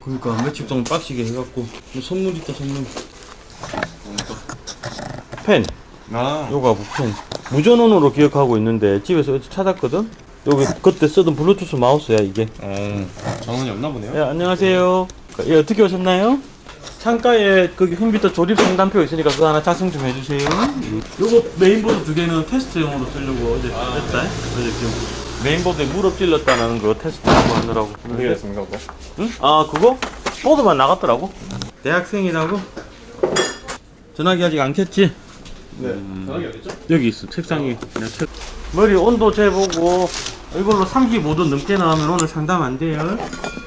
그러니까 며칠 동안 빡시게 해갖고 선물 있다 선물. 펜. 요거 펜. 무전원으로 기억하고 있는데 집에서 어디서 찾았거든. 여기 그때 쓰던 블루투스 마우스야 이게. 전원이 없나 보네요. 예, 안녕하세요. 예, 어떻게 오셨나요? 창가에 거기 컴퓨터 조립 상담표 있으니까 그거 하나 작성 좀 해주세요. 요거 메인보드 두 개는 테스트용으로 쓰려고 어제 했다. 어제 지금 메인보드에 물 엎질렀다는 거 테스트하고 하느라고. 어떻게 됐습니까, 그거? 응? 아 그거? 보드만 나갔더라고. 대학생이라고? 전화기 아직 안 켰지? 네. 전화기 어딨죠? 여기 있어. 책상에. 그냥 머리 온도 재보고 이걸로 35도 넘게 나오면 오늘 상담 안 돼요.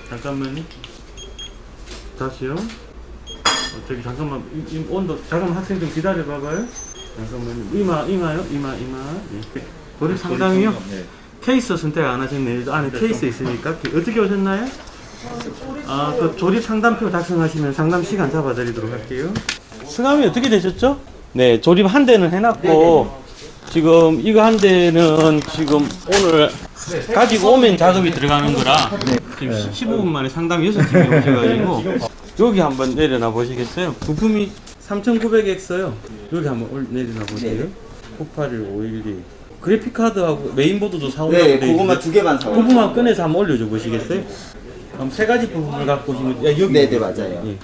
잠깐만요. 다시요. 저기 잠깐만 이 온도 잠깐만 학생 좀 기다려 봐봐요. 잠깐만요. 이마요. 예. 머리 상담이요? 네. 케이스 선택 안 하셨네요. 안에 케이스 있으니까. 어떻게 오셨나요? 아, 그 조립 상담표 작성하시면 상담 시간 잡아드리도록 할게요. 승함이 어떻게 되셨죠? 네, 조립 한 대는 해놨고 지금 이거 한 대는 지금 오늘 가지고 오면 작업이 들어가는 거라 지금 15분 만에 상담 6팀이 오셔가지고 여기 한번 내려놔 보시겠어요? 부품이 3900X요. 여기 한번 내려놔 보세요. 981512 그래픽카드하고 메인보드도 사온다고 네, 돼 그것만 있는데 두 개만 사와. 부품만 꺼내서 한번 올려줘 보시겠어요? 그럼 세 가지 부품을 갖고 오시면 여기 네, 맞아요. 예.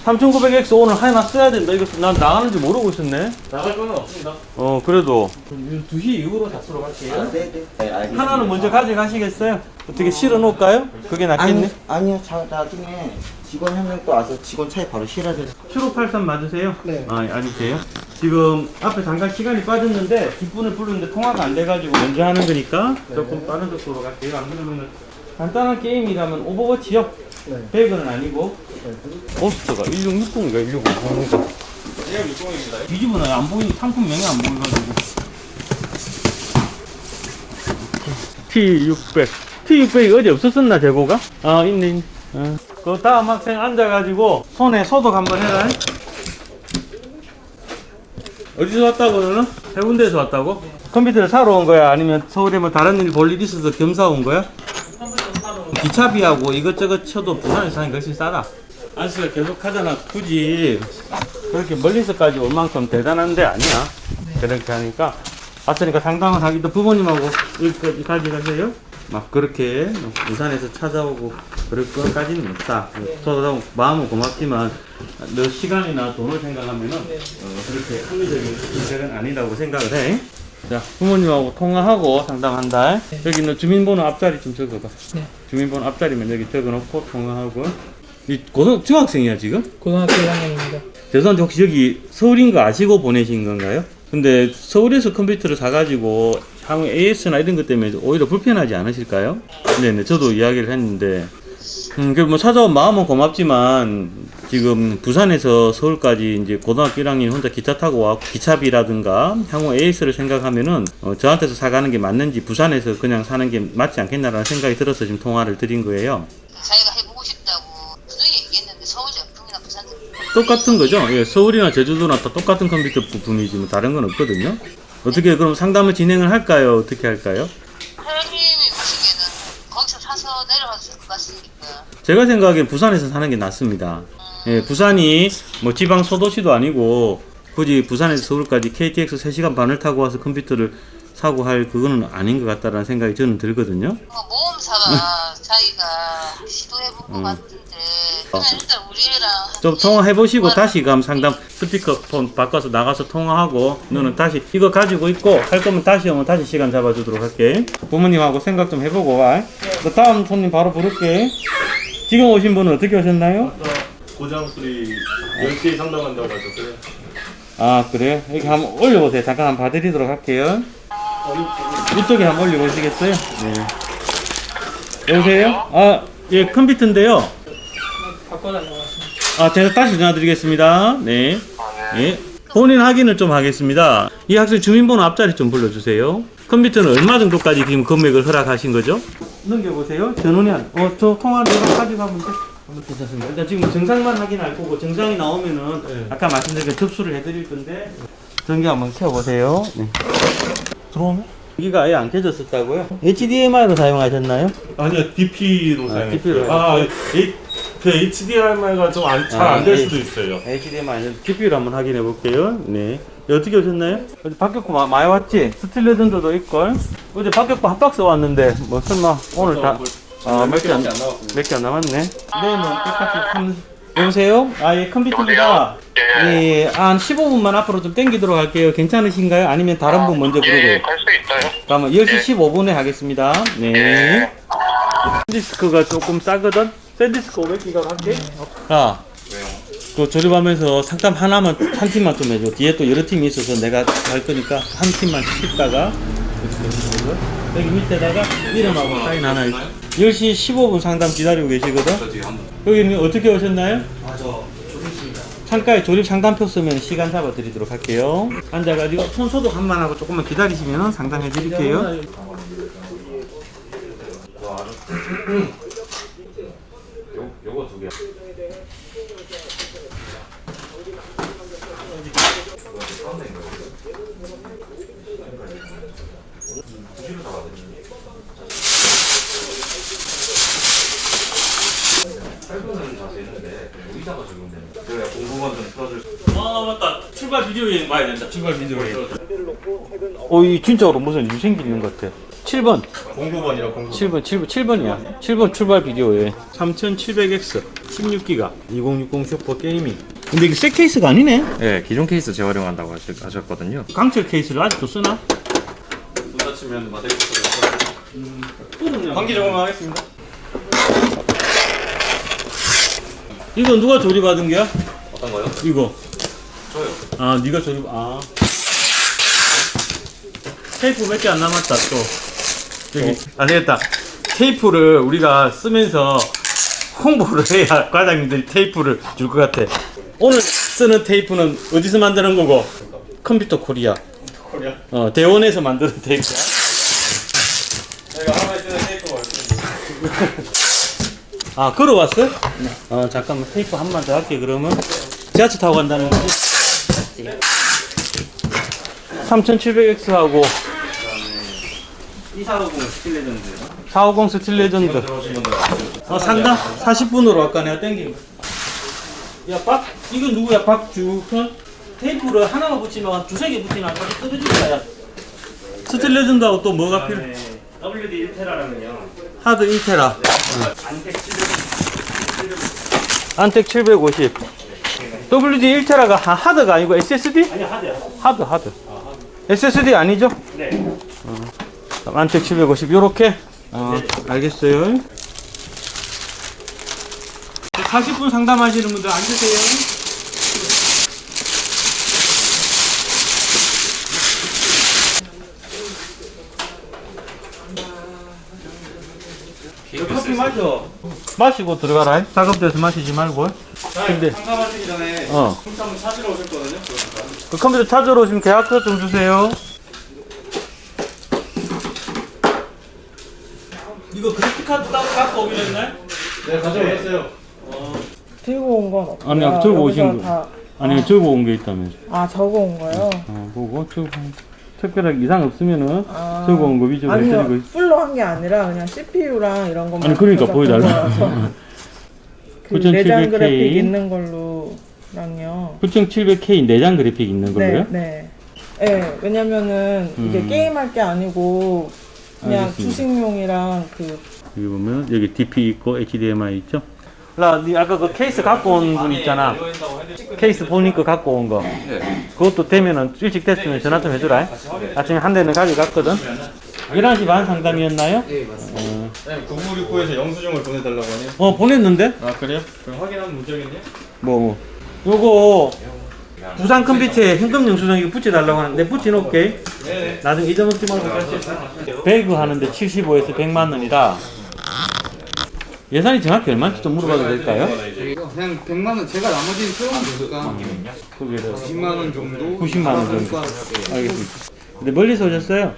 3900X 오늘 하나 써야 된다. 이거 난 나가는지 모르고 있었네. 나갈 거는 없습니다. 그래도 2시 이후로 잡수러 갈게요. 네, 알겠습니다. 하나는 먼저 가져가시겠어요? 어떻게 실어 놓을까요? 그게 낫겠네. 아니요, 나중에 직원 한 명 또 와서 직원 차에 바로 실어야 돼요. 7583 맞으세요? 네. 아니세요? 지금 앞에 잠깐 시간이 빠졌는데 뒷분을 부르는데 통화가 안 돼가지고 먼저 하는 거니까 조금 빠른 속도로 갈게요. 안 그러면 간단한 게임이라면 오버워치요? 네. 100은 아니고 고스트가 1660인가 1650인가 그냥 60입니다. 뒤집어놔요. 안 보이, 상품명이 안 보여가지고. T600. T600이 어디 없었었나, 재고가? 아, 있네. 그 다음 학생 앉아가지고 손에 소독 한번 해라. 어디서 왔다고, 너는? 해운대에서 왔다고? 컴퓨터를 사러 온 거야? 아니면 서울에 뭐 다른 일 볼 일 있어서 겸사 온 거야? 기차비하고 이것저것 쳐도 부산에서 사는 게 훨씬 싸다. 안쓰가 계속 하잖아. 굳이 그렇게 멀리서까지 올 만큼 대단한 데 아니야. 그렇게 하니까 왔으니까 상담을 하기도 부모님하고 여기까지 가져가세요. 막 그렇게 부산에서 찾아오고 그럴 것까지는 없다. 저도 마음은 고맙지만 너 시간이나 돈을 생각하면은 그렇게 합리적인 선택은 아니라고 생각을 해. 자, 부모님하고 통화하고 상담한다. 여기 너 주민번호 앞자리 좀 적어봐. 네. 주민번호 앞자리면 여기 적어놓고 통화하고. 이 중학생이야 지금? 고등학교 1학년입니다. 죄송한데 혹시 여기 서울인 거 아시고 보내신 건가요? 근데 서울에서 컴퓨터를 사가지고 향후 AS나 이런 것 때문에 오히려 불편하지 않으실까요? 네네, 저도 이야기를 했는데 뭐 찾아온 마음은 고맙지만 지금 부산에서 서울까지 이제 고등학교 1학년 혼자 기차 타고 와 기차비라든가 향후 AS를 생각하면은 저한테서 사가는 게 맞는지 부산에서 그냥 사는 게 맞지 않겠나라는 생각이 들어서 지금 통화를 드린 거예요. 자기가 해보고 싶다고 분명히 얘기했는데 서울 제품이나 부산 제품 똑같은 거죠? 예, 서울이나 제주도나 다 똑같은 컴퓨터 부품이지 뭐 다른 건 없거든요. 어떻게 그럼 상담을 진행을 할까요? 어떻게 할까요? 사장님이 보시기에는 거기서 사서 내려가도 될 것 같으니까 제가 생각하기엔 부산에서 사는 게 낫습니다. 예, 부산이 뭐 지방 소도시도 아니고 굳이 부산에서 서울까지 KTX 3시간 반을 타고 와서 컴퓨터를 사고 할 그거는 아닌 것 같다라는 생각이 저는 들거든요. 모험사가 자기가 시도해본 것 같은데 그냥 일단 우리 애랑 좀 통화해보시고 다시 그럼 상담 스피커폰 바꿔서 나가서 통화하고 너는 다시 이거 가지고 있고 할 거면 다시 오면 다시 시간 잡아주도록 할게. 부모님하고 생각 좀 해보고 와. 그 다음 손님 바로 부를게. 지금 오신 분은 어떻게 오셨나요? 고장 소리 10개 상담한다고 하셨어요. 아 그래요? 여기 한번 올려보세요. 잠깐 한번 봐드리도록 할게요. 이쪽에 한번 올려보시겠어요? 네. 여보세요? 아, 예, 컴퓨터인데요. 바꿔달라고 하십니다. 아, 제가 다시 전화드리겠습니다. 네. 예. 본인 확인을 좀 하겠습니다. 이 학생 주민번호 앞자리 좀 불러주세요. 컴퓨터는 얼마 정도까지 지금 금액을 허락하신 거죠? 넘겨보세요. 전원이 저 통화를 가져가면 돼. 괜찮습니다. 일단 지금 정상만 확인할 거고 정상이 나오면은 아까 말씀드린 그 접수를 해드릴 건데 전기 한번 켜보세요. 네. 들어오네? 여기가 아예 안 켜졌었다고요? HDMI로 사용하셨나요? 아니요, DP로 DP로 사용했어요. 그 HDMI가 좀 잘 안 될 수도 있어요. HDMI GPU를 한번 확인해 볼게요. 네. 어떻게 오셨나요? 어제 박격포 많이 왔지? 스틸 레전드도 있걸? 어제 박격포 한 박스 왔는데 뭐 설마 오늘 다 몇 개 안 남았네. 네, 뭐 깨끗이 여보세요? 예, 컴퓨터입니다. 예, 한 15분만 앞으로 좀 땡기도록 할게요. 괜찮으신가요? 아니면 다른 분 먼저 부르고? 예, 갈 수 있어요. 그러면 10시 15분에 하겠습니다. 네. 디스크가 조금 싸거든? 샌디스크 500기가로 할게. 야, 그 조립하면서 상담 하나만, 한 팀만 좀 해줘. 뒤에 또 여러 팀이 있어서 내가 할 거니까 한 팀만 씹다가 여기 밑에다가 이름하고 사인 하나 있어. 10시 15분 상담 기다리고 계시거든? 여기는 어떻게 오셨나요? 저 조립실이다. 창가에 조립 상담표 쓰면 시간 잡아 드리도록 할게요. 앉아가지고 손 소독 한번 하고 조금만 기다리시면 상담해 드릴게요. 요거 두 개. 아 맞다, 출발 비디오 여행 봐야 된다. 출발 비디오 여행. 이 진짜로 무슨 일 생기는 것 같아. 7번 09번이라 7번이야. 7번 출발 비디오 여행. 3700X 16기가 2060 슈퍼 게이밍. 근데 이게 새 케이스가 아니네. 네, 기존 케이스 재활용한다고 하셨거든요. 강철 케이스를 아직도 쓰나? 손 다치면 마데기부터 환기 적응하겠습니다. 이거 누가 조립하던 게야? 어떤 거요? 이거. 저요. 아, 네가 조립. 테이프 몇 개 안 남았다 또. 여기 안 되겠다. 테이프를 우리가 쓰면서 홍보를 해야 과장님들이 테이프를 줄 것 같아. 오늘 쓰는 테이프는 어디서 만드는 거고? 컴퓨터 코리아. 대원에서 만드는 테이프야. 저희가 하루에 쓰는 테이프가 아, 걸어왔어? 네. 잠깐만 테이프 한 번 더 할게. 그러면 지하철 타고 간다는 거지? 3700X하고 2450 스틸 레전드. 450 스틸 레전드. 상담 40분으로 아까 내가 땡긴 거. 야, 이건 누구야? 박주현? 테이프를 하나만 붙이면 두세 개 붙이면 아까 뜯어줄까? 야, 스틸 레전드하고 또 뭐가 필요해? WD 1테라라면요. 하드 1테라. 안텍 750. WD 1테라가 하드가 아니고 SSD? 아니 하드야. 하드. SSD 아니죠? 네. 안텍 750 요렇게. 알겠어요. 40분 상담하시는 분들 앉으세요. 커피 마셔. 마시고 들어가라. 작업대에서 마시지 말고. 근데 상담하시기 전에 어. 컴퓨터 한번 찾으러 오셨거든요. 그 컴퓨터 찾으러 오시면 계약서 좀 주세요. 이거 그래픽카드 따로 갖고 오긴 했나요? 네, 가져오셨어요. 들고 온 건 없어요. 아니, 아까 들고 오신 여기서 거. 다- 아니, 적어 온 게 있다면서. 적어 온 거요? 보고 특별하게 이상 없으면은 아. 적어 온 거 위주로 아니요, 해드리고 있어. 풀로 한 게 아니라 그냥 CPU랑 이런 것만. 아니, 그러니까 적어 보여달라. 거라서. 그 9700K. 내장 그래픽 있는 걸로랑요. 9700K 내장 그래픽 있는 걸로요? 네. 네, 왜냐면은 이게 게임할 게 아니고 그냥 알겠습니다. 주식용이랑 그 여기 보면 여기 DP 있고 HDMI 있죠? 니 아까 그 케이스 갖고 온 분 있잖아. 케이스 보니까 갖고 온 거. 그것도 되면은 일찍 됐으면 전화 좀 해주라. 아침에 한 대는 가져갔거든. 11시 반 상담이었나요? 네, 맞습니다. 9969에서 영수증을 보내달라고 하네요. 보냈는데? 아 그래요? 그럼 확인하면 문제겠네요. 요거 부산 컴퓨터에 현금 영수증 이거 붙여달라고 하는데 붙여놓을게. 네. 나중에 잊어먹지 말고 갈 수 있어. 배그 하는데 75에서 100만 원이다. 예산이 정확히 얼마인지 좀 물어봐도 될까요? 그냥 100만 원 제가 나머지는 세워놓으니까 그게 90만 원 정도. 90만 원 정도. 알겠습니다. 근데 멀리서 오셨어요?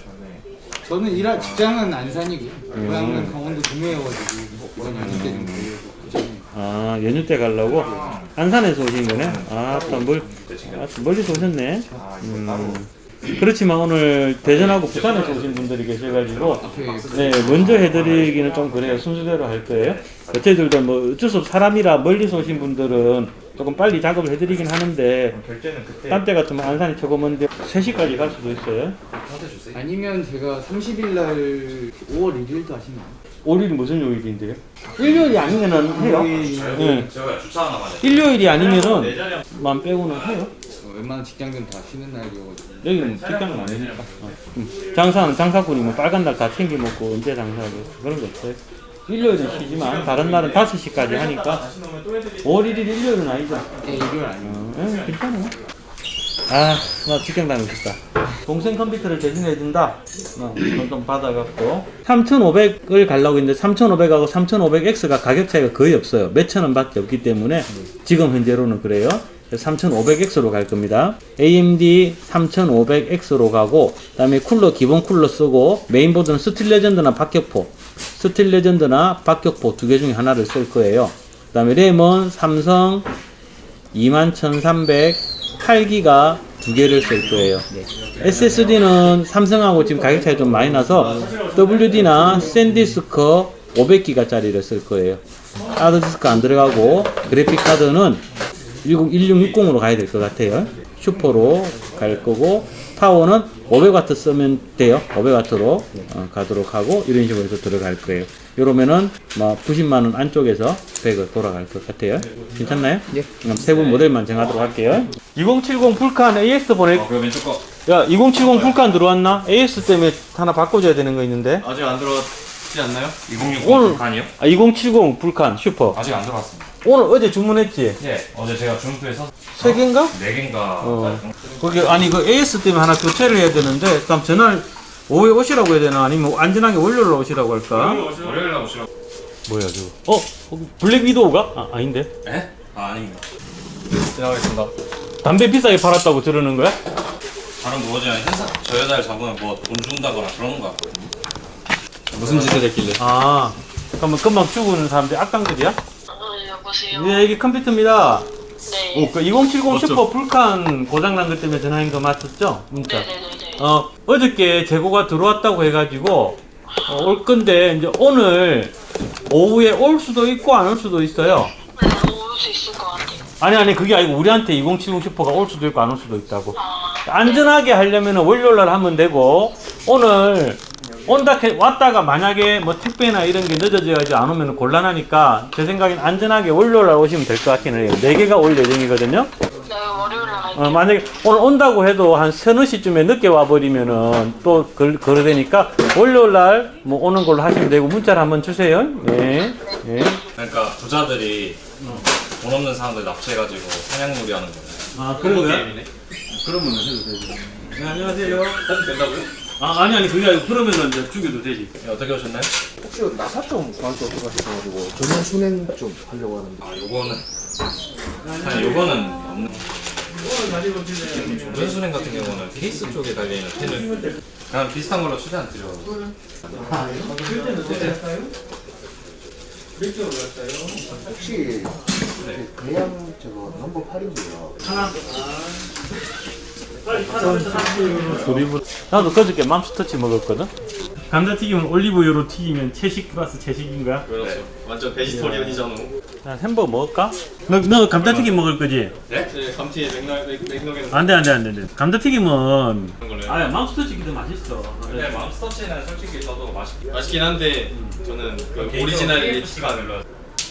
저는 일할 직장은 안산이고요. 고향은 강원도 구매여가지고 이번 연휴 때 정도. 연휴 때 가려고? 안산에서 오신 거네? 멀리서 오셨네. 그렇지만 오늘 대전하고 부산에서 오신 분들이 계셔가지고 네, 먼저 해드리기는 좀 그래요. 순서대로 할 거예요. 저희들도 뭐 어쩔 수 없이 사람이라 멀리서 오신 분들은 조금 빨리 작업을 해드리긴 하는데 딴 때 같으면 안산이 최고 먼데 3시까지 갈 수도 있어요. 아니면 제가 30일 날 5월 1일도 하시나요? 5일이 무슨 요일인데요? 일요일이 아니면은 해요. 네. 제가 주차 하나만 해. 일요일이 아니면은 만 빼고는 해요. 웬만한 직장들은 다 쉬는 날이어가지고. 여기는 직장은 아니니까. 장사는 장사꾼이 뭐 빨간 날 다 챙겨 먹고 언제 장사하고 그런 거 없어요. 일요일은 쉬지만 다른 날은 5시까지 하니까 5월 1일 일요일은 아니죠. 네, 일요일 아니에요. 괜찮아. 아, 나 직장 다니고 싶다. 동생 컴퓨터를 대신해준다. 그건 좀 받아갖고 3,500을 가려고 했는데 3,500하고 3,500X가 가격 차이가 거의 없어요. 몇천 원밖에 없기 때문에 지금 현재로는 그래요. 3500X로 갈 겁니다. AMD 3500X로 가고 그다음에 쿨러 기본 쿨러 쓰고 메인보드는 스틸 레전드나 박격포 두 개 중에 하나를 쓸 거예요. 그 다음에 램은 삼성 21300 8기가 두 개를 쓸 거예요. SSD는 삼성하고 지금 가격 차이 좀 많이 나서 WD나 샌디스크 500기가짜리를 쓸 거예요. 하드디스크 안 들어가고 그래픽 카드는 1660으로 가야 될 것 같아요. 슈퍼로 갈 거고 파워는 500W 쓰면 돼요. 500W로 가도록 하고 이런 식으로 해서 들어갈 거예요. 이러면은 뭐 90만원 안쪽에서 100을 돌아갈 것 같아요. 괜찮나요? 예. 그럼 세분 모델만 정하도록 할게요. 2070 풀칸 AS 보내. 그거 왼쪽 거. 야, 2070 풀칸 들어왔나? AS 때문에 하나 바꿔줘야 되는 거 있는데. 아직 안 들어왔지 않나요? 2060 오늘- 불칸이요? 2070 풀칸 슈퍼. 아직 안 들어왔습니다. 오늘 어제 주문했지? 예. 어제 제가 중국에서 3개인가? 4개인가. 거기 아니 그 AS 때문에 하나 교체를 해야 되는데 그럼 전날 오후에 오시라고 해야 되나 아니면 안전하게 월요일로 오시라고 할까? 월요일 날 오시라고. 뭐야 저거? 블랙 위도우가? 아닌데? 예? 아닙니다. 지나가겠습니다. 담배 비싸게 팔았다고 들으는 거야? 다른 뭐지? 회사 저 여자를 잡으면 뭐 돈 준다거나 그런 거 같거든요. 무슨 짓을 했길래? 아 그러면 금방 죽은 사람들이 악당들이야? 여보세요. 네 여기 컴퓨터입니다. 네. 그 2070 슈퍼 풀칸 고장난 것 때문에 전화인 거 맞췄죠? 문자. 네네네네. 어저께 재고가 들어왔다고 해가지고 올 건데 이제 오늘 오후에 올 수도 있고 안 올 수도 있어요. 네, 올 수 있을 것 같아요. 아니 그게 아니고 우리한테 2070 슈퍼가 올 수도 있고 안 올 수도 있다고. 아, 안전하게 하려면 월요일날 하면 되고 오늘 왔다가 만약에 뭐 택배나 이런 게 늦어져가지고 안 오면 곤란하니까 제 생각엔 안전하게 월요일날 오시면 될 것 같기는 해요. 4개가 올 예정이거든요. 네, 월요일에 갈게요. 만약에 오늘 온다고 해도 한 서너 시쯤에 늦게 와버리면은 또 그러 되니까 월요일날 뭐 오는 걸로 하시면 되고 문자를 한번 주세요. 예. 예. 그러니까 부자들이 돈 없는 사람들 납치해가지고 사냥놀이 하는 거예요. 아 그런 거야? 그러면 해도 되지. 네, 안녕하세요. 된다고요? 아니 그게 아니고 그러면은 이제 죽여도 되지. 예, 어떻게 오셨나요? 혹시 나사 좀 구할 수 없어가지고 전면 순행 좀 하려고 하는데. 아 요거는 아니 요거는 없는. 조전순행 같은 경우는 케이스 쪽에 달려있는 펜을 그냥 비슷한 걸로 최대한 드려. 혹시 대양 저거 넘버 8인데요. 나도 그저께 맘스터치 먹었거든. 감자튀김은 올리브유로 튀기면 채식 플러스 채식인 거야? 그렇죠. 완전 베지터리언이잖아. 자, 햄버거 먹을까? 너 감자튀김 먹을 거지? 네? 네, 감튀 맥락에는 안돼. 감자튀김은 걸로요. 아야 맘스터치기 더 맛있어. 근데 맘스터치는 솔직히 저도 맛있긴 한데 저는 그 오리지널 리치가 별로.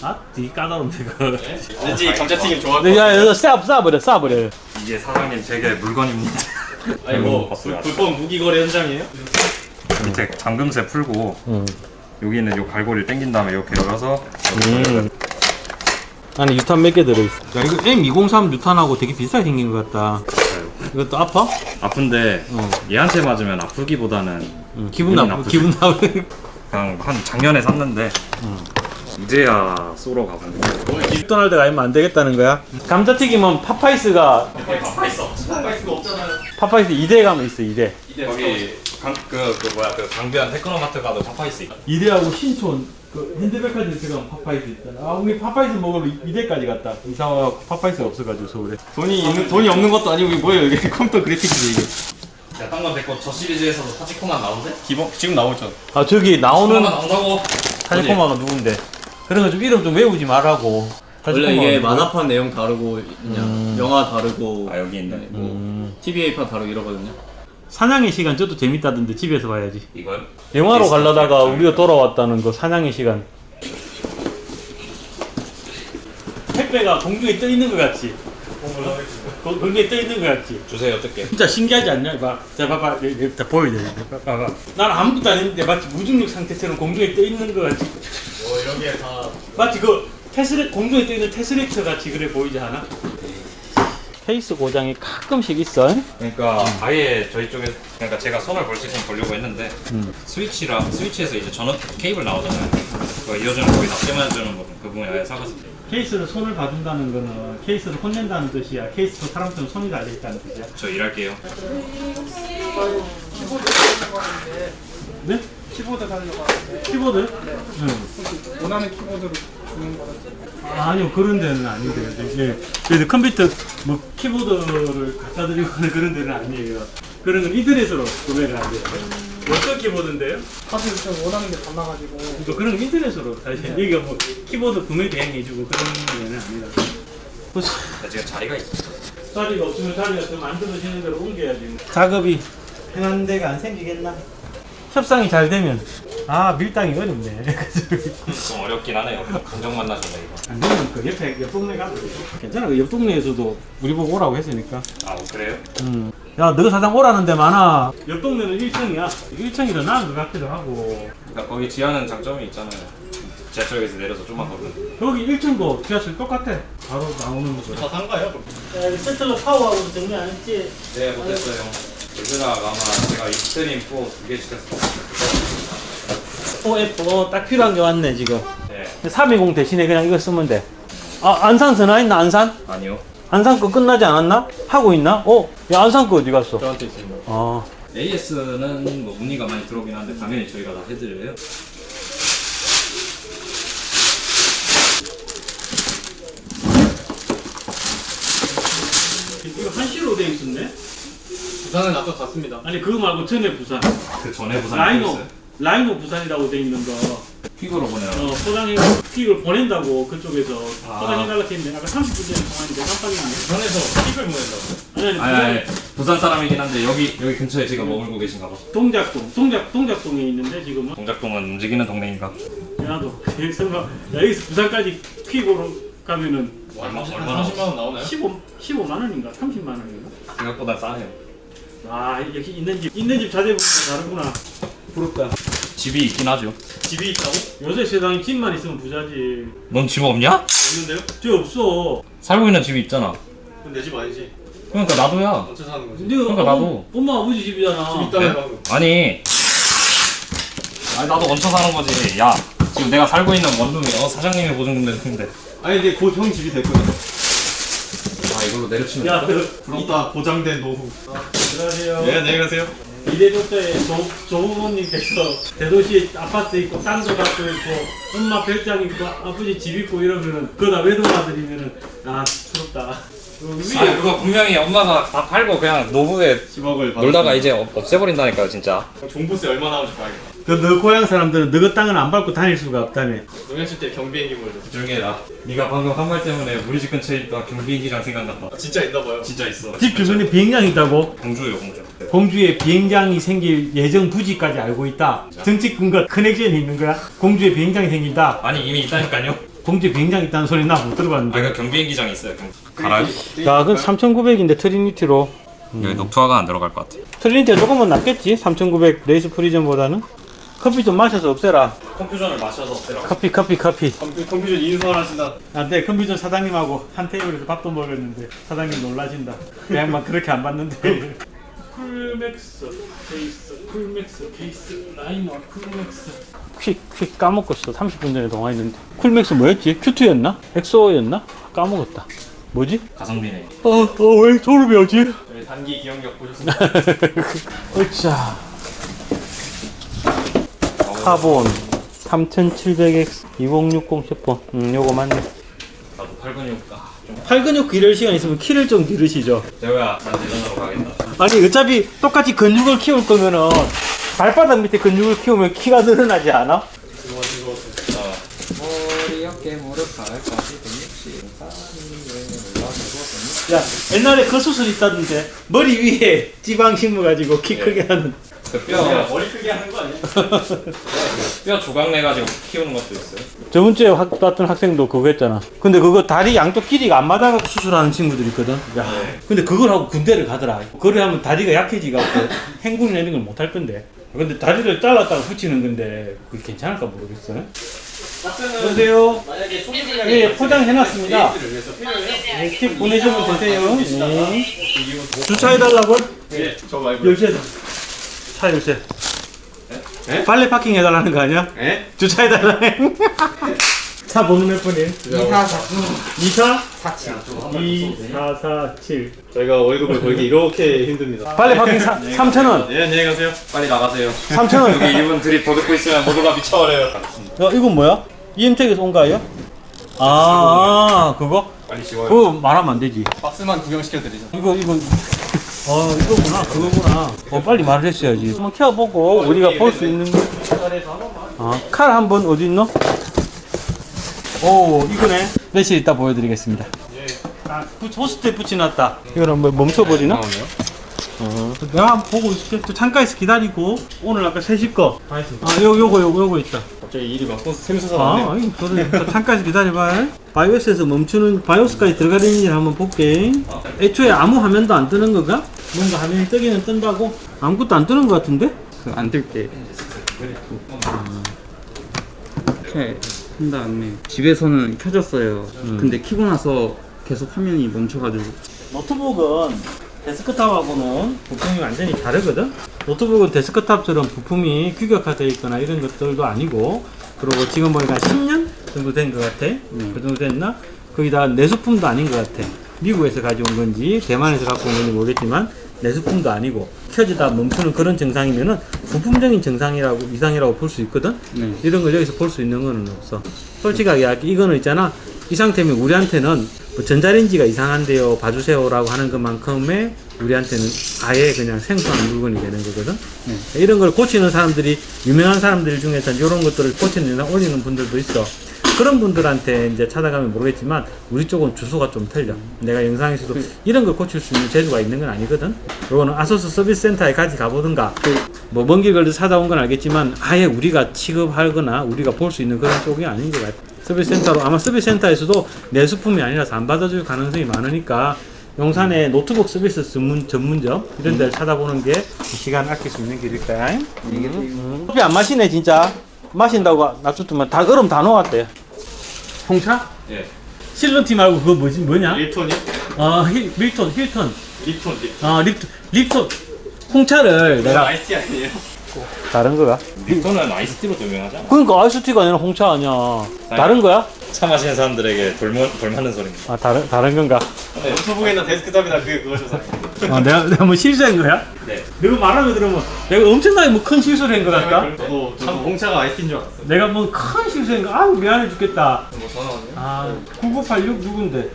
아? 되게 까다로운데 그거. 왠지 감자튀김 좋아할 것 야, 같아요. 이거 쏴버려. 이게 사장님 제게 물건입니다. 아니 뭐 봤어요. 불법 무기 거래 현장이에요? 밑에 잠금쇠 풀고 여기는 요 갈고리를 당긴 다음에 이렇게 열어서 아니 유탄 몇 개 들어있어. 야 이거 M203 유탄하고 되게 비싸게 생긴 것 같다. 이것도 아파? 아픈데 얘한테 맞으면 아프기보다는 기분 나쁘. 그냥 한 작년에 샀는데 이제야 쏘러 가보는 거예요. 맥도날드가 아니면 안 되겠다는 거야? 감자튀김은 파파이스가 파파이스 없잖아요. 파파이스 2대 가면 있어 2대. 거기 그 강변 테크노마트 가도 파파이스 있다. 2대하고 신촌 그 현대백화점 들어가면 파파이스 있잖아. 아 우리 파파이스 먹으러 2대까지 갔다. 이사와 파파이스가 없어가지고 서울에. 돈이 없는 것도 아니고 이게 뭐예요 이게 컴퓨터 그래픽이지 이게. 야, 딴건 됐고 저 시리즈에서도 타지코만 나오는데? 기본 지금 나오고 있잖아. 아 저기 나오는 나온다고. 타지코마가 누군데? 그런 거 좀 이름 좀 외우지 말라고. 원래 이게 타지코마가 만화판 내용 다르고 그냥 영화 다르고 아 여기 있네. TVA판 다르고 이러거든요. 사냥의 시간 저도 재밌다던데 집에서 봐야지. 이거요? 영화로 가려다가 우리가 돌아왔다는 거 사냥의 시간. 택배가 공중에 떠 있는 것 같지? 공중에 떠 있는 것 같지? 주세요 어떻게? 진짜 신기하지 않냐? 봐, 자 봐봐, 다 보여야 돼. 봐봐. 난 아무것도 안 했는데 마치 무중력 상태처럼 공중에 떠 있는 것 같지? 이런 게 다 마치 그 공중에 떠 있는 테스렉터 같이 그래 보이지 않아? 케이스 고장이 가끔씩 있어. 그러니까 아예 저희 쪽에 그러니까 제가 손을 볼 수 있으면 보려고 했는데 스위치에서 이제 전원 케이블 나오잖아요. 그거 이어주는 거기 납땜해주는 그 부분이 아예 사갔어요. 케이스를 손을 봐준다는 거는 케이스를 혼낸다는 뜻이야. 케이스도 사람처럼 손이 달려있다는 뜻이야. 저 일할게요. 네? 키보드 달려고 하는데 키보드? 네. 원하는 키보드로 주는 거는 아니요, 그런 데는 아닌데요. 이제 그래도 컴퓨터 뭐 키보드를 갖다 드리고 하는 그런 데는 아니에요. 그런 건 인터넷으로 구매를 하세요. 어떤 키보드인데요? 사실 좀 원하는 게 달라가지고 또 그런 건 인터넷으로 사실 여기가 뭐 키보드 구매 대행해주고 그런 데는 아니라. 나 지금 자리가 있어. 자리가 없으면 자리가 더 만들어지는 대로 옮겨야지. 작업이 편한 데가 안 생기겠나? 협상이 잘 되면 밀당이 어렵네. 좀 어렵긴 하네요. 감정 만나셨네 이거. 안 되면 그 옆 동네 가도 괜찮아. 그 옆 동네에서도 우리 보고 오라고 했으니까. 아 그래요? 야, 너가 사장 오라는 데 많아. 옆 동네는 1층이야. 1층이 더 나은 것 같기도 하고. 그러니까 거기 지하는 장점이 있잖아요. 지하철역에서 내려서 좀만 걸으면. 여기 1층도 지하철 똑같아. 바로 나오는 거. 다 산가요? 야, 여기 센트럴 파워하고 정리 안 했지? 네 못했어요. 여기다가 아마 제가 익스트림 4 2개 시켰어요. 4F 딱 필요한 게 왔네 지금. 네. 320 대신에 그냥 이거 쓰면 돼. 안산 전화 있나 안산? 아니요. 안산 거 끝나지 않았나? 하고 있나? 야 안산 거 어디 갔어? 저한테 있습니다. AS는 뭐 문의가 많이 들어오긴 한데 당연히 저희가 다 해드려요. 이거 한시로 돼 있었네? 부산은 아까 갔습니다. 아니 그거 말고 전에 부산. 그 전에 부산 라이노 부산이라고 돼 있는 거. 퀵으로 보내라고. 포장해서 퀵을 보낸다고 그쪽에서 포장해달라고 했는데 아까 30분 전에 통화했는데 깜빡이네. 부산에서 퀵을 보낸다고. 아니 부산 사람이긴 한데 여기 근처에 지금 머물고 계신가 봐. 동작동에 있는데 지금은. 동작동은 움직이는 동네인가? 나도 설마 여기서 부산까지 퀵으로 가면은 얼마나 30만 원 나오나요? 15만 원인가 30만 원인가? 생각보다 싸네요. 역시 있는 집 자제분이 다르구나. 부럽다. 집이 있긴 하죠. 집이 있다고? 요새 세상에 집만 있으면 부자지. 넌 집 없냐? 없는데요? 집 없어. 살고 있는 집이 있잖아. 그럼 내 집 아니지? 그러니까 나도야. 어째 사는 거지? 네가 그러니까 나도. 엄마 아버지 집이잖아. 집 있다며 방금. 아니 나도 얹혀 사는 거지. 야 지금 내가 살고 있는 원룸이 사장님이 보증금인데. 아니 근데 곧 형 집이 될 거야. 아 이걸로 내려치면. 야, 부럽다. 보장된 노후. 안녕하세요. 네, 안녕히 가세요. 이대도서에 조부모님께서 대도시에 아파트 있고 땅도 갖고 있고 엄마 별장 있고 아버지 집 있고 이러면은 그거 다 외동아들이면은 부럽다. 아 그거 분명히 엄마가 다 팔고 그냥 노후에 10억을 놀다가 이제 없애버린다니까요 진짜. 종부세 얼마 나오는지 봐야겠다. 너 고향 사람들은 너그 땅은 안 밟고 다닐 수가 없다며. 농협실 때 경비행기 몰려. 조용히 해라. 네가 방금 한 말 때문에 우리 집 근처에 있던 경비행기장 생각난다. 진짜 있나 봐요. 진짜 있어. 집 주변에 비행장이 있다고? 공주예요 공주. 공주에 비행장이 생길 예정 부지까지 알고 있다. 정식 근거 커넥션이 있는 거야? 공주에 비행장이 생긴다. 아니 이미 있다니까요. 공주에 비행장 있다는 소리 나 못 들어봤는데. 그 경비행기장이 있어요. 갈아요? 야, 그건 3,900인데 트리니티로. 여기 녹투화가 안 들어갈 것 같아. 트리니티가 조금은 낫겠지? 3,900 레이스 프리즘보다는. 커피 좀 마셔서 없애라. 컴퓨전을 마셔서 없애라. 커피. 컴퓨터 인수하신다. 네, 컴퓨터 사장님하고 한 테이블에서 밥도 먹었는데 사장님 놀라신다. 그 양반 그렇게 안 봤는데. 쿨맥스 케이스 라이너 쿨맥스 퀵 까먹었어. 30분 전에 통화했는데. 쿨맥스 뭐였지? 큐2였나? 엑소였나? 까먹었다. 뭐지? 가성비네. 왜 졸업이 오지? 단기 기억력 보셨어요? 으쌰. 카본 3700X 2060 슈퍼. 요거 맞네. 나도 팔 근육 팔 근육 기를 시간 있으면 키를 좀 기르시죠. 대호야 난 대전으로 가겠다. 아니 어차피 똑같이 근육을 키울 거면은 발바닥 밑에 근육을 키우면 키가 늘어나지 않아? 머리, 어깨, 무릎, 발까지 160, 야 옛날에 그 수술 있다던데 머리 위에 지방 심어가지고 키 크게 하는. 뼈 머리 크게 하는 거 아니야? 뼈 조각 내 가지고 키우는 것도 있어요. 저번 주에 봤던 학생도 그거 했잖아. 근데 그거 다리 양쪽 길이가 안 맞아갖고 수술하는 친구들이 있거든. 야, 근데 그걸 하고 군대를 가더라. 그걸 하면 다리가 약해지갖고 행군이나 이런 걸 못 할 건데. 근데 다리를 잘랐다가 붙이는 건데 그게 괜찮을까 모르겠어요. 여보세요. 만약에 소비 예, 포장해놨습니다. 위해서 필요해요? 네, 팁 보내주면 되세요. 네. 주차해달라고요? 네, 저 말고. 열쇠. 차 열쇠. 네? 빨래 파킹 해달라는 거 아니야? 네? 주차해달라네. 차 번호 몇 번이에요? 2447. 2447. 저희가 월급을 벌기 이렇게 힘듭니다. 빨래 파킹 3,000원. 네, 안녕히 가세요. 빨리 나가세요. 3,000원. 여기 이분들이 더 듣고 있으면 모두가 미쳐버려요. 이건 뭐야? 이엠텍에서 온 거예요? 그거? 빨리 지워요. 그거 말하면 안 되지. 박스만 구경시켜드리죠. 이거 이거구나. 그거구나. 빨리 말을 했어야지. 한번 켜보고 우리가 볼 수 있는 칼 한번 어디 있노? 오, 이거네. 며칠 이따 보여드리겠습니다. 포스트에 붙여놨다. 이거는 뭐 멈춰버리나? 내가 한번 보고 있을게. 또 창가에서 기다리고. 오늘 아까 3시 거. 요거 있다. 갑자기 일이 막 샘솟아 나네. 저는 창가에서 기다려봐. 바이오스에서 멈추는, 바이오스까지 들어가는지 한번 볼게. 애초에 아무 화면도 안 뜨는 건가? 뭔가 화면이 뜨기는 뜬다고? 아무것도 안 뜨는 것 같은데? 안 뜰게. 한 다음에 집에서는 켜졌어요. 근데 켜고 나서 계속 화면이 멈춰가지고. 노트북은 데스크탑하고는 부품이 완전히 다르거든? 노트북은 데스크탑처럼 부품이 규격화되어 있거나 이런 것들도 아니고, 그리고 지금 보니까 10년 정도 된 것 같아. 그 정도 됐나? 거기다 내수품도 아닌 것 같아. 미국에서 가져온 건지 대만에서 갖고 온 건지 모르겠지만 내수품도 아니고 켜지다 멈추는 그런 증상이면은 부품적인 이상이라고 볼 수 있거든? 이런 걸 여기서 볼 수 있는 건 없어. 솔직하게 이야기, 이거는 있잖아. 이 상태면 우리한테는 뭐 전자레인지가 이상한데요, 봐주세요 라고 하는 것만큼의 우리한테는 아예 그냥 생소한 물건이 되는 거거든. 이런 걸 고치는 사람들이, 유명한 사람들 중에서는 이런 것들을 고치는, 올리는 분들도 있어. 그런 분들한테 이제 찾아가면 모르겠지만 우리 쪽은 주소가 좀 틀려. 내가 영상에서도 이런 걸 고칠 수 있는 재주가 있는 건 아니거든. 요거는 아소스 서비스 센터에 같이 가보든가, 뭐 먼 길 걸려서 찾아온 건 알겠지만 아예 우리가 취급하거나 우리가 볼 수 있는 그런 쪽이 아닌 것 같아. 서비스 센터로, 아마 서비스 센터에서도 내수품이 아니라서 안 받아줄 가능성이 많으니까 용산에 노트북 서비스 전문점 이런 데를 찾아보는 게 시간 아낄 수 있는 길일 거야. 커피 안 마시네 진짜. 마신다고 놔두면 다 얼음 다 녹았대. 홍차? 예. 실론티 말고 그거 뭐냐? 립톤이요? 힐톤. 립톤. 립톤. 홍차를 내가 아이스티 아니에요? 다른 거야? 립톤은 아이스티로도 유명하잖아. 그러니까 아이스티가 아니라 홍차 아니야. 다른 거야? 차 마시는 사람들에게 돌맞는 소리입니다. 다른 건가? 노트북이나 데스크탑이나 그거죠. 내가 뭐 실수한 거야? 네. 내가 말하는 거 들으면 내가 엄청나게 뭐 큰 실수를 한 거 같다? 저도 홍차가 아이스티인 줄 알았어요. 내가 뭐 큰 실수한 거, 아우 미안해 죽겠다. 뭐 전화 왔네요? 9986 누군데?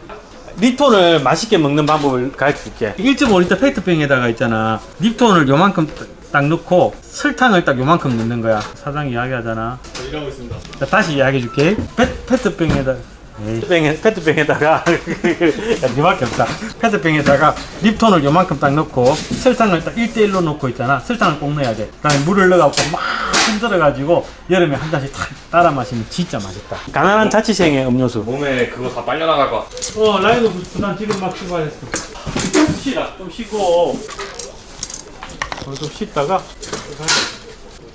립톤을 맛있게 먹는 방법을 가르쳐 줄게. 1.5L 페트병에다가 있잖아. 립톤을 요만큼 딱 넣고 설탕을 딱 요만큼 넣는 거야. 사장이 이야기하잖아. 저 일하고 있습니다. 자, 다시 이야기해 줄게. 페트병에다가 페트병에다가 야, 니밖에 없다. 페트병에다가 립톤을 요만큼 딱 넣고 설탕을 딱 1:1로 넣고 있잖아. 설탕을 꼭 넣어야 돼. 그 다음에 물을 넣어갖고 막 흔들어가지고 여름에 한 잔씩 탁 따라 마시면 진짜 맛있다. 가난한 자취생의 음료수. 몸에 그거 다 빨려나갈 것 같아. 라이너 부산 지금 막 출발했어. 좀 쉬고 좀 쉬다가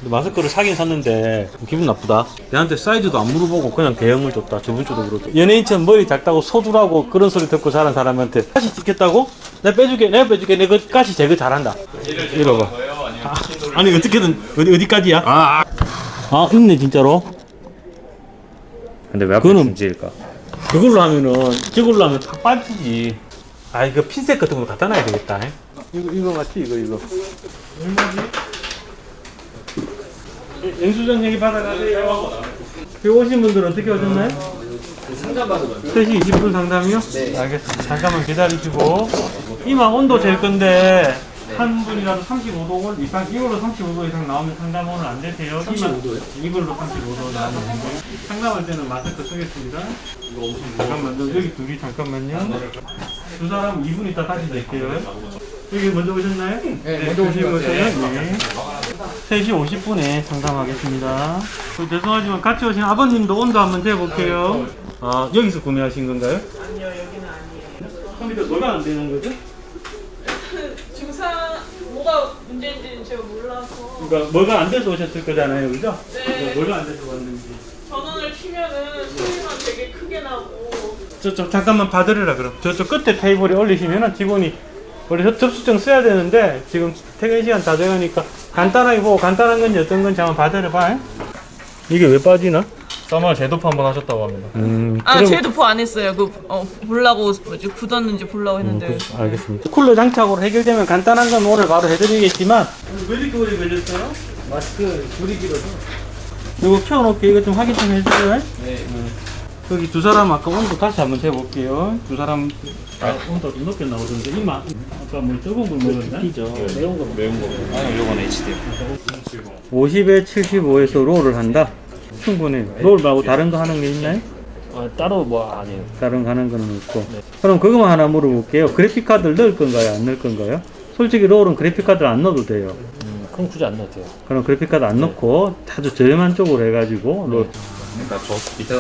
마스크를 사긴 샀는데 기분 나쁘다. 내한테 사이즈도 안 물어보고 그냥 대형을 줬다. 저번 주도 그러고. 연예인처럼 머리 작다고 소두라고 그런 소리 듣고 자란 사람한테 가시 찍겠다고? 내가 빼줄게. 내가 그 가시 제거 잘한다. 이거 봐. 아니 어떻게든 어디까지야? 있네 진짜로. 근데 왜 앞에 중지일까? 그걸로 하면은 저걸로 하면 탁 빠지지. 이거 핀셋 같은 거 갖다 놔야 되겠다. 이거 맞지? 이거 얼마지? 영수증 여기 받아가세요. 여기 오신 분들은 어떻게 오셨나요? 3시 20분 상담이요? 네. 알겠습니다. 잠깐만 기다리시고. 이마 온도 잴 건데, 한 분이라도 35도 이상, 이걸로 35도 이상 나오면 상담 오늘 안 되세요. 35도요? 이걸로 35도 나오면 안 돼요. 상담할 때는 마스크 쓰겠습니다. 잠깐만요. 여기 둘이 잠깐만요. 두 사람 2분 있다 다시 뵐게요. 여기 먼저 오셨나요? 네, 먼저 오세요. 네. 3시 50분에 상담하겠습니다. 죄송하지만 같이 오신 아버님도 온도 한번 재볼게요. 아, 여기서 구매하신 건가요? 아니요, 여기는 아니에요. 컴퓨터 뭐가 안 되는 거죠? 증상 뭐가 문제인지는 제가 몰라서 그러니까 뭐가 안 돼서 오셨을 거잖아요, 그죠? 네. 뭐가 안 돼서 왔는지. 전원을 키면은 소리만 되게 크게 나고 저쪽 잠깐만 봐드리라 그럼. 저쪽 끝에 테이블에 올리시면은 직원이 원래 접수증 써야 되는데 지금 퇴근 시간 다 돼가니까 간단하게 보고 간단한 건지 어떤 건지 한번 봐드려봐. 이게 왜 빠지나? 써머 제도프 한번 하셨다고 합니다. 아, 쟤도 보 안 했어요. 보려고 뭐지 굳었는지 보려고 했는데. 알겠습니다. 쿨러 장착으로 해결되면 간단한 건 오늘 바로 해드리겠지만 왜 이렇게 오래 걸렸어요? 마스크 불이 길어서. 이거 켜놓을게. 이거 좀 확인 좀 해주세요. 네. 여기 두 사람 아까 온도 다시 한번 재볼게요. 두 사람 온도 좀 높게 나오던데 이마 아까 뭐 적은 걸 먹었나? T죠. 매운 거. 아니 요건 HD. 50에 75에서 롤을 한다. 충분해요. 롤 말고 다른 거 하는 게 있나요? 따로 뭐 아니에요. 다른 거 하는 거는 없고. 그럼 그거만 하나 물어볼게요. 그래픽 카드를 넣을 건가요? 안 넣을 건가요? 솔직히 롤은 그래픽 카드를 안 넣어도 돼요. 그럼 굳이 안 넣어도 돼요. 그럼 그래픽 카드 안 넣고 아주 저렴한 쪽으로 해가지고 롤.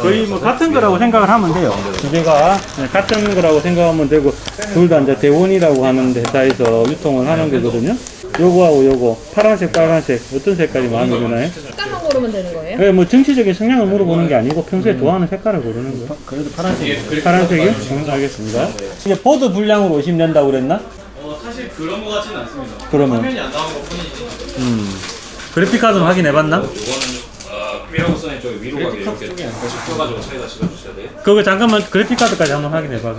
거의 뭐 같은 거라고 생각을 하면 돼요. 두 개가 같은 거라고 생각하면 되고, 둘 다 이제 대원이라고 하는 회사에서 유통을 하는 거거든요. 요거하고 요거 파란색, 빨간색 어떤 색깔이 마음에 드나요? 색깔만 고르면 되는 거예요? 네, 뭐 정치적인 성향을 물어보는 게 아니고 평소에 좋아하는 색깔을 고르는 거예요. 그래도 파란색. 파란색이요? 알겠습니다. 이제 보드 분량으로 오시면 된다고 그랬나? 사실 그런 거 같지는 않습니다. 그러면 화면이 안 나온 것 뿐이지. 그래픽 카드는 확인해봤나? 이거는 크리어선이 저기 위로 가게 이렇게 껴가지고 차에다 실어주셔야 돼요. 그거 잠깐만 그래픽 카드까지 한번 확인해봐.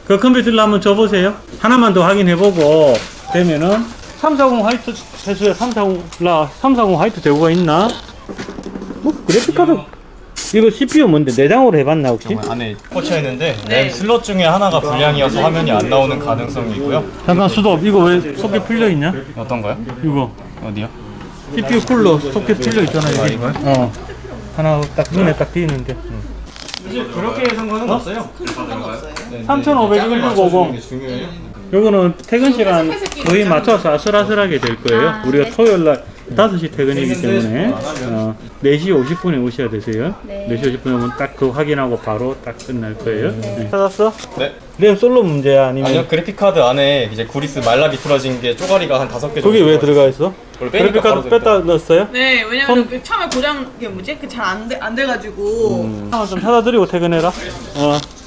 그 컴퓨터로 한번 줘보세요. 하나만 더 확인해보고 되면은 340 화이트 해수에 340 화이트 재고가 있나? 뭐 그래픽 카드 이거 CPU 뭔데 내장으로 해봤나 혹시? 안에 꽂혀 있는데 램 슬롯 중에 하나가 불량이어서 화면이 안 나오는 가능성이 있고요. 잠깐 수도 이거 왜 소켓 풀려 있냐? 어떤가요? 이거 어디요? CPU 쿨러 소켓 풀려 있잖아 여기. 하나 딱 눈에 딱 띄는데. 이제 그렇게 상관은 없어요. 3,500, 중요해요. 요거는 퇴근 시간 거의 맞춰서 아슬아슬하게 될 거예요. 우리가 토요일 날 5시 퇴근이기 때문에 4시 50분에 오셔야 되세요. 네. 4시 50분에 오면 딱 그거 확인하고 바로 딱 끝날 거예요. 네. 찾았어? 네. 램 솔로 문제야 아니면 아니요, 그래픽 카드 안에 이제 구리스 말라 비틀어진 게 쪼가리가 한 5개 정도. 그게 왜 들어가 있어? 그걸 그래픽 빼니까 카드 바로 뺐다 넣었어요? 네, 왜냐면 그 처음에 고장 게 뭐지? 그 잘 안 돼가지고. 하나 좀 사다 드리고 퇴근해라.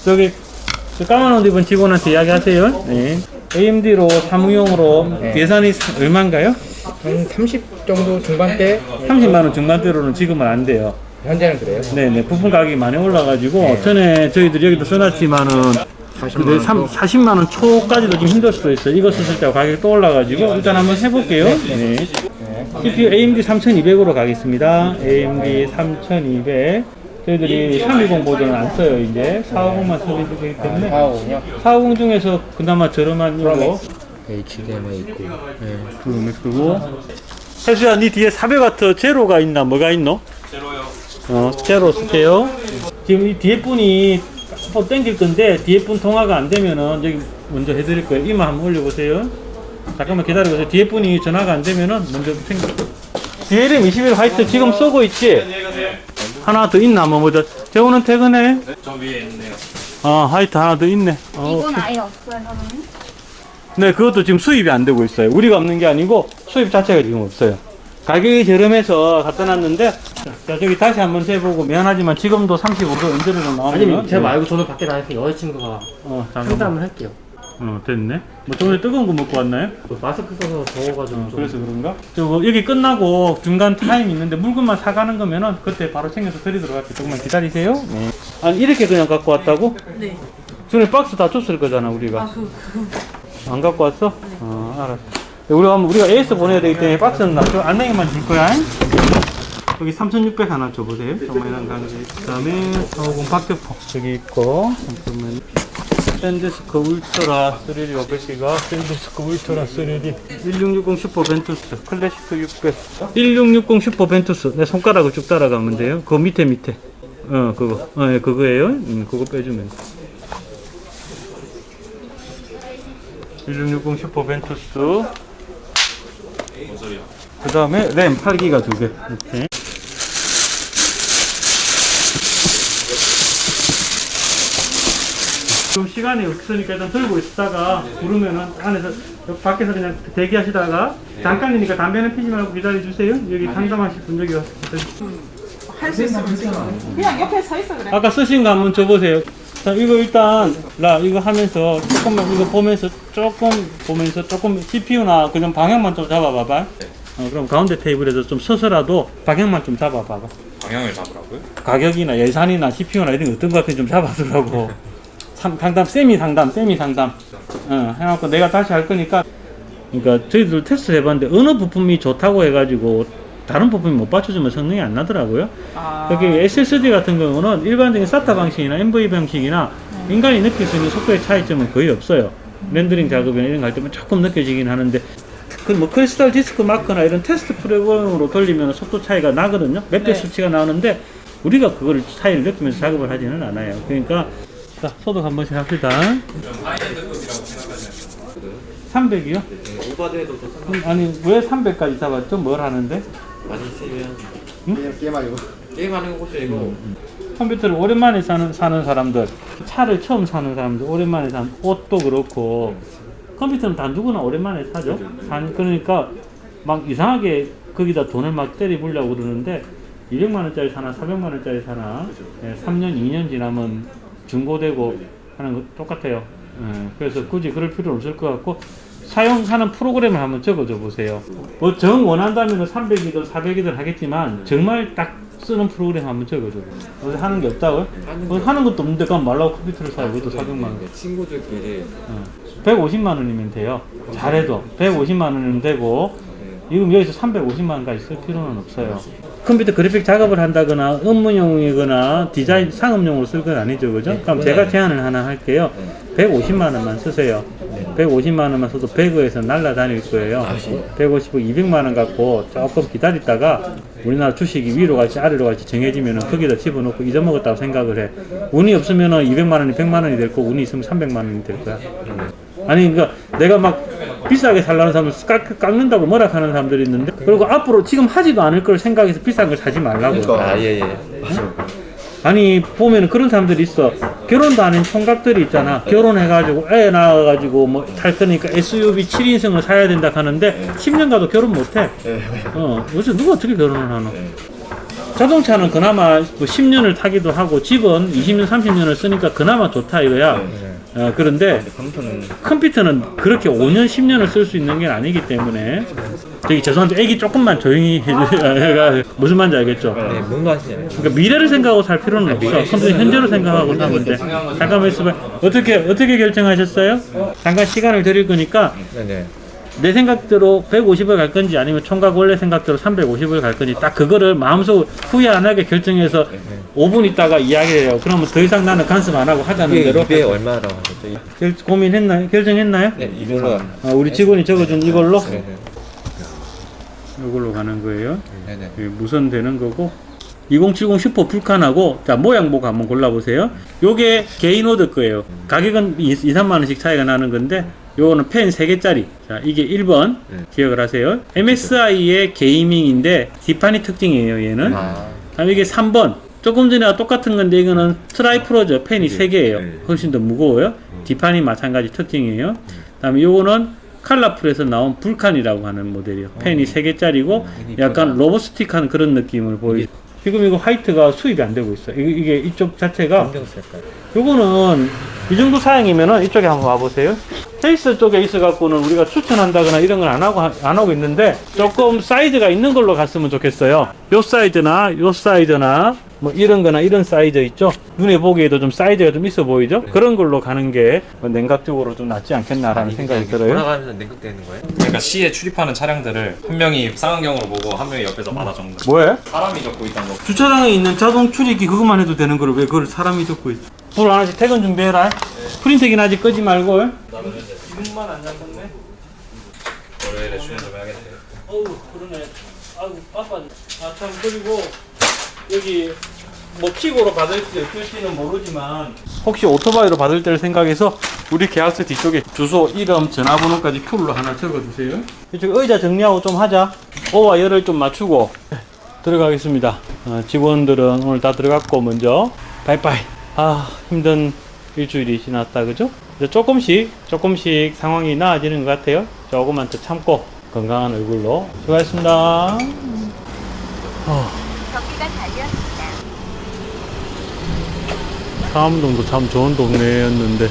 저기 저 까만 옷 입은 직원한테 이야기하세요. 네. AMD로 사무용으로 예산이 얼마인가요? 한 30 정도 중반대 30만원 중반대로는 지금은 안 돼요. 현재는 그래요. 네네, 부품 가격이 많이 올라가지고 전에 저희들이 여기도 써놨지만은 40만원 초까지도 좀 힘들 수도 있어요. 이거 썼을 때 가격이 또 올라가지고 일단 한번 해볼게요. 네. CPU AMD 3200으로 가겠습니다. AMD 3200. 저희들이 320 보드는 안 써요. 이제 450만 서비스이기 때문에 450 중에서 그나마 저렴한 이거 HDMI 있고. 그리고 혜수야, 니 뒤에 400W 제로가 있나? 뭐가 있노? 제로요. 제로 쓸게요. 지금 이 뒤에 분이 한번 땡길 건데 뒤에 분 통화가 안 되면은 여기 먼저 해드릴 거예요. 이마 한번 올려보세요. 잠깐만 기다려보세요. 뒤에 분이 전화가 안 되면은 먼저 생겨. DLM 21 화이트 지금 쏘고 있지? 하나 더 있나? 뭐 뭐죠? 재호는 퇴근해? 저 위에 있네요. 화이트 하나 더 있네. 이건 아예 없어요, 사장님? 네, 그것도 지금 수입이 안 되고 있어요. 우리가 없는 게 아니고 수입 자체가 지금 없어요. 가격이 저렴해서 갖다 놨는데, 자, 저기 다시 한번 재보고 미안하지만 지금도 35도 언제로 나오면. 아니면 제가 말고 저는 밖에 나가서 여자친구가 잠깐만. 상담을 할게요. 됐네. 뭐 저번에 뜨거운 거 먹고 왔나요? 마스크 써서 더워가지고 좀. 그래서 그런가? 저거 여기 끝나고 중간 타임 있는데 물건만 사가는 거면은 그때 바로 챙겨서 드리도록 할게요. 조금만 기다리세요. 네. 아니 이렇게 그냥 갖고 왔다고? 네. 전에 박스 다 줬을 거잖아 우리가. 안 갖고 왔어? 알았어. 우리가 AS 보내야 되기 때문에 박스는 나 안내기만 줄 거야. 여기 3600 하나 줘보세요. 조그만한 강지. 그 다음에 450 박격포 여기 있고, 잠깐만. 샌디스크 울트라 3D 500기가, 샌디스크 울트라 3D 1660 슈퍼 벤투스 클래식 600 1660 슈퍼 벤투스 내 손가락을 쭉 따라가면 돼요. 그 밑에 그거 예, 그거예요. 그거 빼주면 돼. 1660 슈퍼 벤투스. 그 다음에 램 8기가 2개 이렇게. 좀 시간이 없으니까 일단 들고 있다가 부르면은 안에서 밖에서 그냥 대기하시다가 잠깐이니까 담배는 피지 말고 기다려주세요. 여기 상담하실 분 여기 와서 할 수 있으면 그냥 옆에 서 있어 그래. 아까 쓰신 거 한번 줘보세요. 자, 이거 일단 이거 하면서 조금만 이거 보면서 조금 CPU나 그냥 방향만 좀 잡아봐봐. 그럼 가운데 테이블에서 좀 서서라도 방향만 좀 잡아봐봐. 방향을 잡으라고요? 가격이나 예산이나 CPU나 이런 거 어떤 거 같은지 좀 잡아두라고. 상담, 세미 상담. 해갖고 내가 다시 할 거니까. 그러니까 저희들 테스트 해봤는데 어느 부품이 좋다고 해가지고 다른 부품이 못 받쳐주면 성능이 안 나더라고요. 여기 SSD 같은 경우는 일반적인 SATA 방식이나 MV 방식이나 인간이 느낄 수 있는 속도의 차이점은 거의 없어요. 렌더링 작업이나 이런 거 할 때만 조금 느껴지긴 하는데 뭐 크리스탈 디스크 마크나 이런 테스트 프로그램으로 돌리면 속도 차이가 나거든요. 몇 배 수치가 나오는데 우리가 그걸 차이를 느끼면서 작업을 하지는 않아요. 그러니까 자, 소독 한 번씩 합시다. 300이요? 오버드해도 아니 왜 300까지 잡았죠? 뭘 하는데? 많이 쓰면 그냥 게임하려고. 게임하는 곳이 이거 컴퓨터를 오랜만에 사는 사람들, 차를 처음 사는 사람들, 오랜만에 사는 옷도 그렇고 컴퓨터는 다 누구나 오랜만에 사죠. 그러니까 막 이상하게 거기다 돈을 막 때리부려고 그러는데 200만 원짜리 사나 400만 원짜리 사나 3년 2년 지나면 중고되고 하는 거 똑같아요. 그래서 굳이 그럴 필요는 없을 것 같고 사용하는 프로그램을 한번 적어줘 보세요. 뭐 정 원한다면 300이든 400이든 하겠지만 정말 딱 쓰는 프로그램 한번 적어줘. 어디 하는 게 없다고요? 하는 것도 없는데 그럼 말라고 컴퓨터를 사요. 그것도 400만 원. 친구들끼리 150만 원이면 돼요. 잘해도 150만 원이면 되고 지금 여기서 350만 원까지 쓸 필요는 없어요. 컴퓨터 그래픽 작업을 한다거나 업무용이거나 디자인 상업용으로 쓸 건 아니죠, 그죠? 그럼 제가 제안을 하나 할게요. 150만 원만 쓰세요. 150만 원만 써도 100억에서 날아다닐 거예요. 150억, 200만 원 갖고 조금 기다리다가 우리나라 주식이 위로 갈지 아래로 갈지 정해지면 거기다 집어넣고 잊어먹었다고 생각을 해. 운이 없으면 200만 원이 100만 원이 될 거고 운이 있으면 300만 원이 될 거야. 아니 그러니까 내가 막 비싸게 살라는 사람은 깎는다고 뭐라 하는 사람들이 있는데 그리고 앞으로 지금 하지도 않을 걸 생각해서 비싼 걸 사지 말라고. 예예 맞아. 아니 보면 그런 사람들이 있어. 결혼도 안 한 총각들이 있잖아. 결혼해가지고 애 낳아가지고 뭐 탈 거니까 SUV 7인승을 사야 된다 하는데 10년 가도 결혼 못해. 요새 누가 어떻게 결혼을 하노? 자동차는 그나마 뭐 10년을 타기도 하고 집은 20년 30년을 쓰니까 그나마 좋다 이거야. 그런데 컴퓨터는 그렇게 5년 10년을 쓸 수 있는 게 아니기 때문에 저기 죄송한데 애기 조금만 조용히 해주세요. 무슨 말인지 알겠죠? 네, 뭔가 하시잖아요. 그러니까 미래를 생각하고 살 필요는 없어. 컴퓨터 현재로 생각하고 사면 돼. 잠깐만 있어봐. 어떻게 결정하셨어요? 잠깐 시간을 드릴 거니까 네네. 내 생각대로 150을 갈 건지 아니면 총각 원래 생각대로 350을 갈 건지 딱 그거를 마음속으로 후회 안 하게 결정해서 5분 있다가 이야기해요. 그러면 더 이상 나는 간섭 안 하고 하자는 대로. 이게 얼마라고 하셨죠? 고민했나요? 결정했나요? 네, 이걸로. 우리 직원이 적어준 이걸로? 네네. 이걸로 가는 거예요. 네네. 무선 되는 거고 2070 슈퍼 풀칸하고 자 모양 보고 한번 골라보세요. 요게 개인오더 거예요. 가격은 2-3만 원씩 차이가 나는 건데 요거는 펜 3개짜리. 자 이게 1번 기억을 하세요. MSI의 게이밍인데 디파니 특징이에요 얘는. 이게 3번 조금 전에 똑같은 건데 이거는 트라이프로죠. 펜이 3개예요. 훨씬 더 무거워요. 디파니 마찬가지 특징이에요. 다음에 요거는 칼라풀에서 나온 불칸이라고 하는 모델이요. 펜이 3개짜리고 약간 로보스틱한 그런 느낌을 보이죠. 지금 이거 화이트가 수입이 안 되고 있어요. 이게 이쪽 자체가 요거는 이 정도 사양이면은 이쪽에 한번 와보세요. 케이스 쪽에 있어갖고는 우리가 추천한다거나 이런 걸 안 하고 있는데 조금 사이즈가 있는 걸로 갔으면 좋겠어요. 요 사이즈나 뭐 이런 거나 이런 사이즈 있죠? 눈에 보기에도 좀 사이즈가 좀 있어 보이죠? 그런 걸로 가는 게뭐 냉각적으로 좀 낫지 않겠나라는 생각이 들어요. 돌아가면서 냉각되는 거예요? 그러니까 시에 출입하는 차량들을 한 명이 쌍안경으로 보고 한 명이 옆에서 받아 적는 거. 뭐해? 사람이 적고 있다는 거. 주차장에 있는 자동 출입기 그것만 해도 되는 거를 왜 그걸 사람이 적고 있어? 불 하나씩 퇴근 준비해라. 프린터기는 아직 끄지 말고. 지금만 안 잠궜네. 월요일에 출연 좀 해야겠네. 어우 그러네. 아이고 바빠. 아참 그리고 여기 뭐 킥으로 받을지 어떨지는 모르지만 혹시 오토바이로 받을 때를 생각해서 우리 계약서 뒤쪽에 주소, 이름, 전화번호까지 풀로 하나 적어주세요. 이쪽 의자 정리하고 좀 하자. 오와 열을 좀 맞추고 들어가겠습니다. 직원들은 오늘 다 들어갔고 먼저 바이바이. 아 힘든 일주일이 지났다 그죠? 이제 조금씩 상황이 나아지는 것 같아요. 조금만 더 참고 건강한 얼굴로 수고하셨습니다. 경기가 달렸습니다. 상암동도 참 좋은 동네였는데